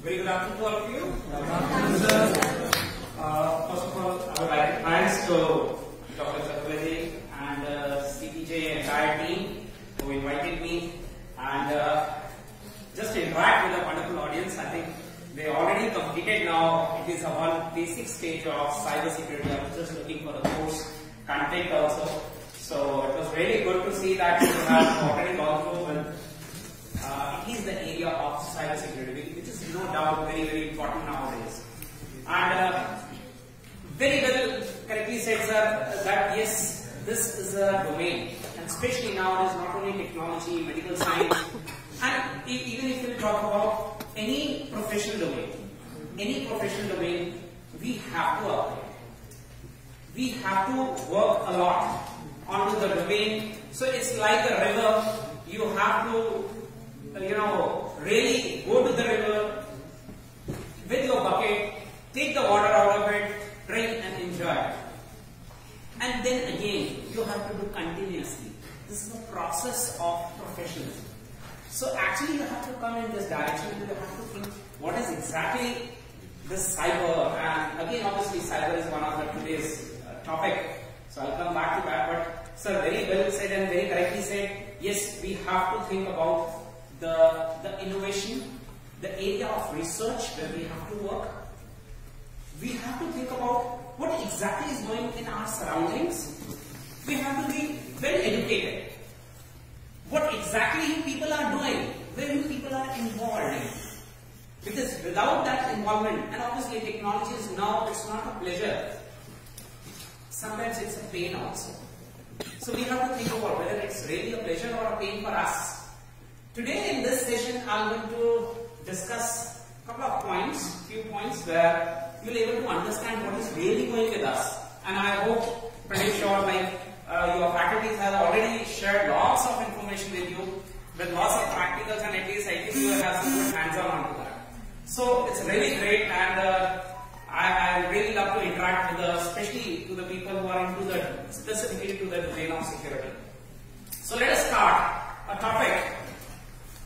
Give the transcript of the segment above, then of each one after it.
Very good afternoon to all of you. First of all, I would like to thanks to Dr. Sedulity and CPJ entire team who invited me and just to interact with a wonderful audience. I think they already completed now. It is a one basic stage of cyber security. I was just looking for the course content also. So it was really good to see that you have already gone through with it is the area of cyber security, which is no doubt very, very important nowadays. And very well correctly said, sir, that yes, this is a domain, and especially now it is not only technology, medical science, and even if you talk about any professional domain, we have to upgrade. We have to work a lot onto the domain. So it's like a river. You have to, really go to the river with your bucket, take the water out of it, drink and enjoy it. And then again, you have to do continuously. This is the process of professionalism. So actually you have to come in this direction and you have to think what is exactly this cyber, and again obviously cyber is one of the today's topic. So I'll come back to that, but sir, very well said and very correctly said, yes, we have to think about the innovation, the area of research where we have to work. We have to think about what exactly is going in our surroundings. We have to be well educated. What exactly people are doing, where people are involved in. Because without that involvement, and obviously technology is now, it's not a pleasure. Sometimes it's a pain also. So we have to think about whether it's really a pleasure or a pain for us. Today in this session, I'm going to discuss a couple of few points where you'll be able to understand what is really going with us. And I hope, pretty sure, your faculties have already shared lots of information with you, with lots of practicals, and at least you have some good hands-on onto that. So it's really great, and I really love to interact with especially to the people who are into specifically to the domain of security. So let us start a topic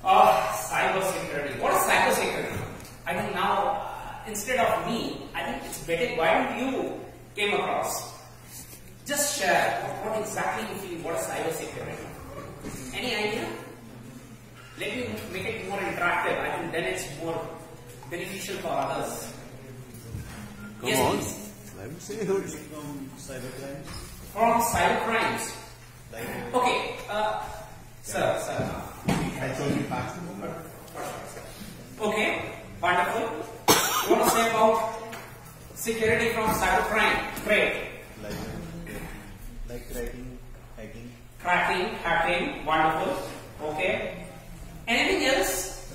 of cyber security. What is cyber security? I think now, instead of me, I think it's better why don't you came across. Just share what exactly you feel, what is cyber security. Any idea? Let me make it more interactive. I think then it's more beneficial for others. Come yes, on. please. Let me see. From cyber crimes. From cyber crimes. Okay, sir. Okay, wonderful. You want to say about security from cyber crime? Great. Like cracking, hacking. Cracking, hacking, wonderful. Okay. Anything else?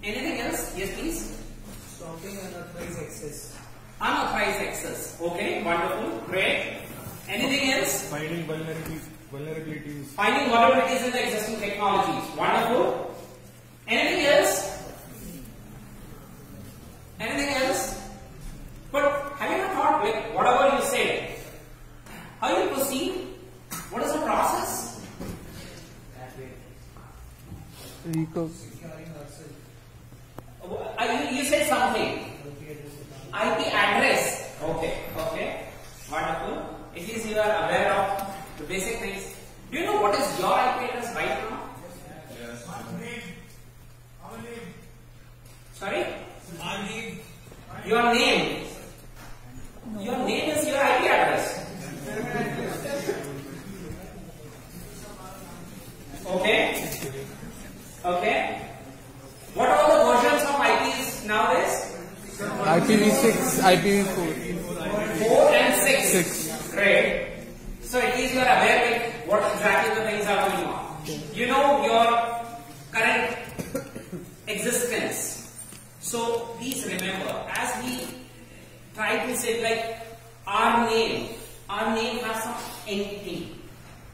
Anything else? Yes, please. Stopping unauthorized access. Unauthorized access. Okay, wonderful, great. Anything else? Finding vulnerabilities. Finding vulnerabilities in the existing technologies. Wonderful. Anything else? Anything else? But have you not thought, like, whatever you said, how you proceed? What is the process? Securing ourselves. You said something. IP address. Okay. Wonderful. At least you are aware of the basic things. Do you know what is your IP address right now? Yes. Sorry? Your name. Your name is your IP address. Okay. What are the versions of IPs nowadays? IPv6, IPv4. 4 and 6. Great. So at least you are aware with what exactly the things are going on. You know your current existence. So please remember, as we try to say, like, our name has some entity.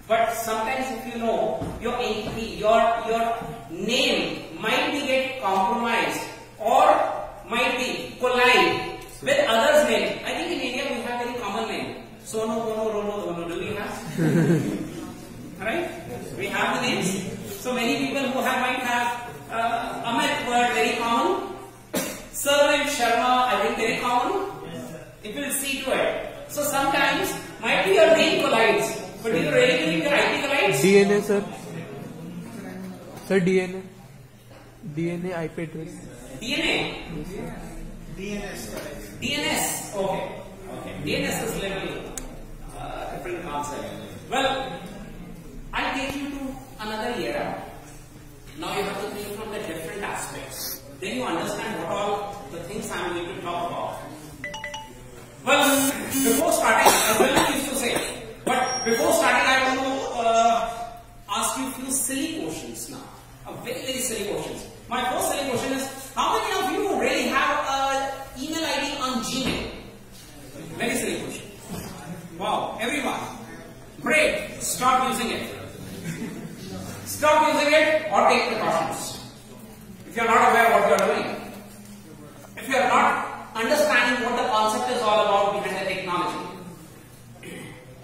But sometimes if you know your entity, your name might be get compromised or might be collide with others' name. I think in India we have very common name. Sono, Mono, Rono, Dono. Do we have? Right? We have the names. So many people who might have Amit word very common. So sometimes might be your name collides, but do you really believe your IP collides? DNA, sir. Sir, DNA. DNA IP address. DNA. DNS. DNS. Okay. Okay. DNS is little different concept. Well, I'll take you to another era. Now you have to think from the different aspects. Then you understand what all the things I'm going to talk about. Well, before starting, as well used to say, but before starting, I want to ask you a few silly questions now. Very, very silly questions. My first silly question is, how many of you really have an email ID on Gmail? Very silly question. Wow, everyone. Great. Stop using it. Stop using it or take precautions. If you are not aware what you are doing. If you are not understanding what the concept is all about behind the technology.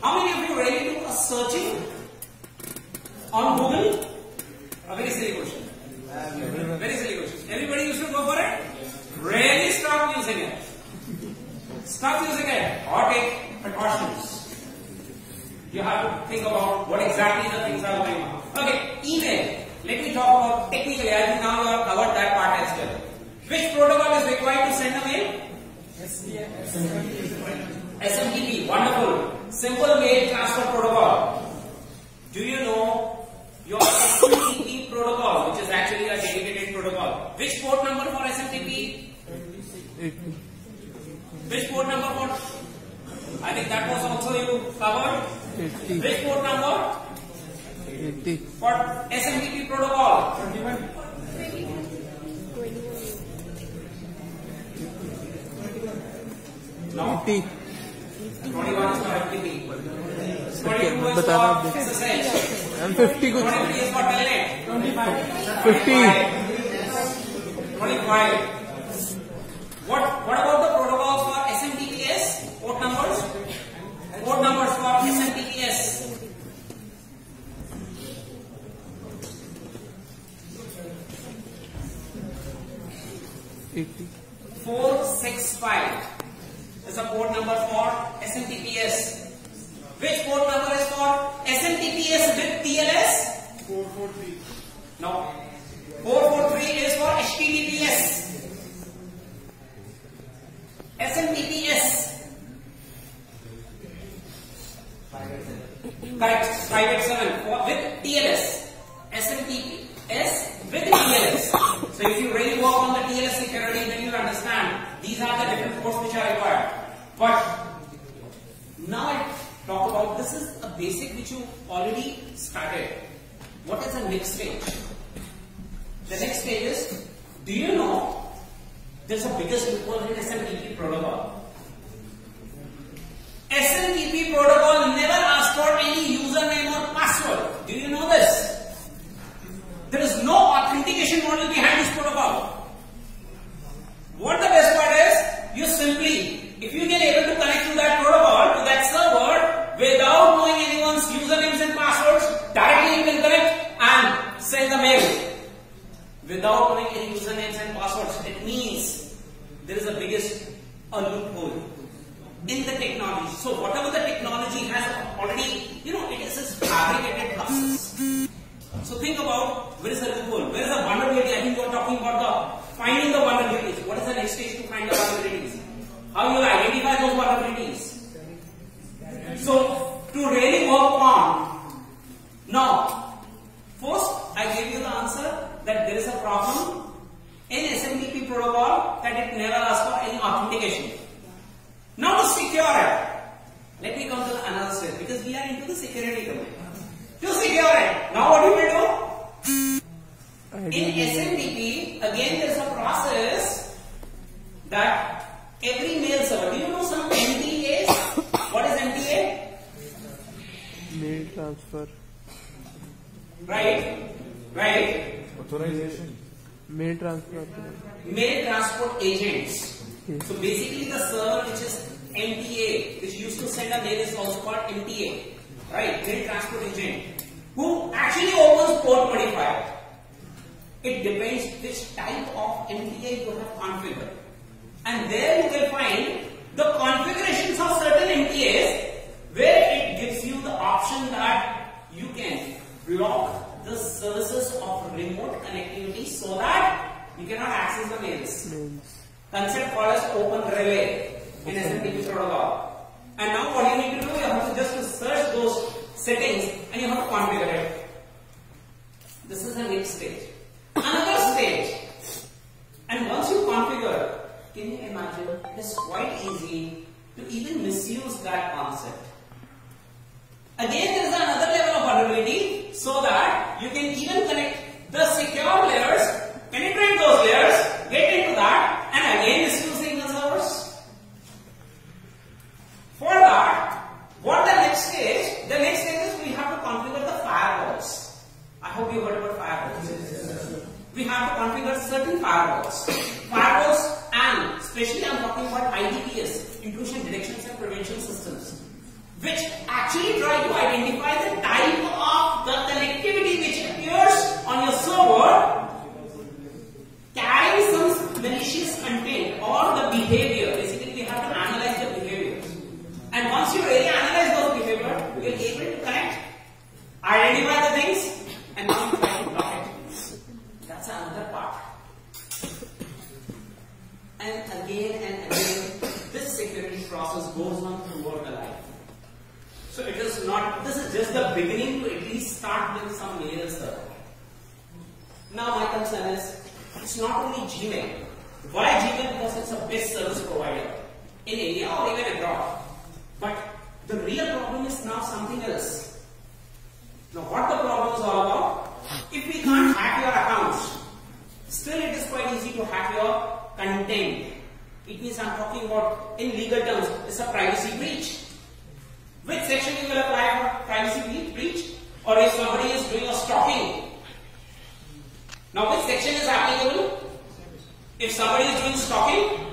How many of you really do a searching on Google? A very silly question. Very silly question. Everybody used to go for it? Really stop using it. Stop using it or take precautions. You have to think about what exactly the things are going on. Okay, email. Let me talk about technically. I think now you have covered that part as well. Which protocol is required to send a mail? SMTP. Wonderful. Simple mail transfer protocol. Do you know your SMTP protocol, which is actually a dedicated protocol? Which port number for SMTP? 80. Which port number for? I think that was also you covered. 80. Which port number? 80. For SMTP protocol. 21. No. 80. 21 is for FTP. 22 is बताना आप for देखिए। SSH. I'm 50 कुछ 23 is for Telnet. 50. 25. What about the protocols for SMTPS? Port numbers? Port numbers for SMTPS. $80. 465 is a port number for SMTPS. Which port number is for SMTPS with TLS? 443. No. 443 is for HTTPS. SMTPS. Correct. 587 with TLS. SMTPS with TLS. So if you really work on the TLS security, then you understand these are the different ports which are required. But now I talk about, this is a basic which you already started. What is the next stage? The next stage is, do you know there's a biggest loophole in SMTP protocol? SMTP protocol never asks for any username or password. Do you know this? There is no authentication model behind this protocol. What the best part is, you simply, if you get able to connect to that protocol, to that server, without knowing anyone's usernames and passwords, directly you can connect and send the mail. Without knowing any usernames and passwords, it means there is a biggest loophole in the technology. So whatever the technology has already, it is a fabricated process. So think about, where is the loophole? Where is the vulnerability? I think you are talking about finding the vulnerabilities. What is the next stage to find the vulnerabilities? How you will identify those vulnerabilities? So to really work on, now, first I gave you the answer that there is a problem in SMTP protocol that it never asks for any authentication. Now to secure it, let me come to another step because we are into the security domain. To secure it, now what you will do? In SMTP, again there is a process that every mail server, do you know some MTAs? What is MTA? Mail transfer. Right. Authorization. Mail transfer. Mail transport agents. Yes. So basically the server which is MTA, which used to send a mail, is also called MTA. Right, mail transport agent, who actually opens port 25. It depends which type of MTA you have configured. And there you will find the configurations of certain MTAs where it gives you the option that you can block the services of remote connectivity so that you cannot access the mails. Concept called as open relay in SMTP protocol. And now what you need to do, you have to just search those settings and you have to configure it. This is the next stage. Another stage. And once you configure, can you imagine, it's quite easy to even misuse that concept. Again, there is another level of vulnerability so that you can even connect the secure layers, penetrate those layers, get into that, and again misusing the servers. For that, what the next stage? The next stage is we have to configure the firewalls. I hope you heard about firewalls. We have to configure certain firewalls. Firewalls, and especially I am talking about IDPS, intrusion detection and prevention systems, which actually try to identify the type of the connectivity which appears on your server carrying some malicious content or the behavior. Basically, we have to analyze the behavior. And once you really analyze those behavior, you are able to connect, identify the things, and now you try to block it. That's another part. And again, this security process goes on throughout the life. So it is not, this is just the beginning to at least start with some mail server. Now my concern is, it's not only Gmail. Why Gmail? Because it's a best service provider in India or even abroad. But the real problem is now something else. Now what the problem is all about? If we can't hack your accounts, still it is quite easy to hack your content. It means I'm talking about, in legal terms, it's a privacy breach. Which section you will apply for privacy breach? Or if somebody is doing a stalking. Now which section is applicable? If somebody is doing stalking,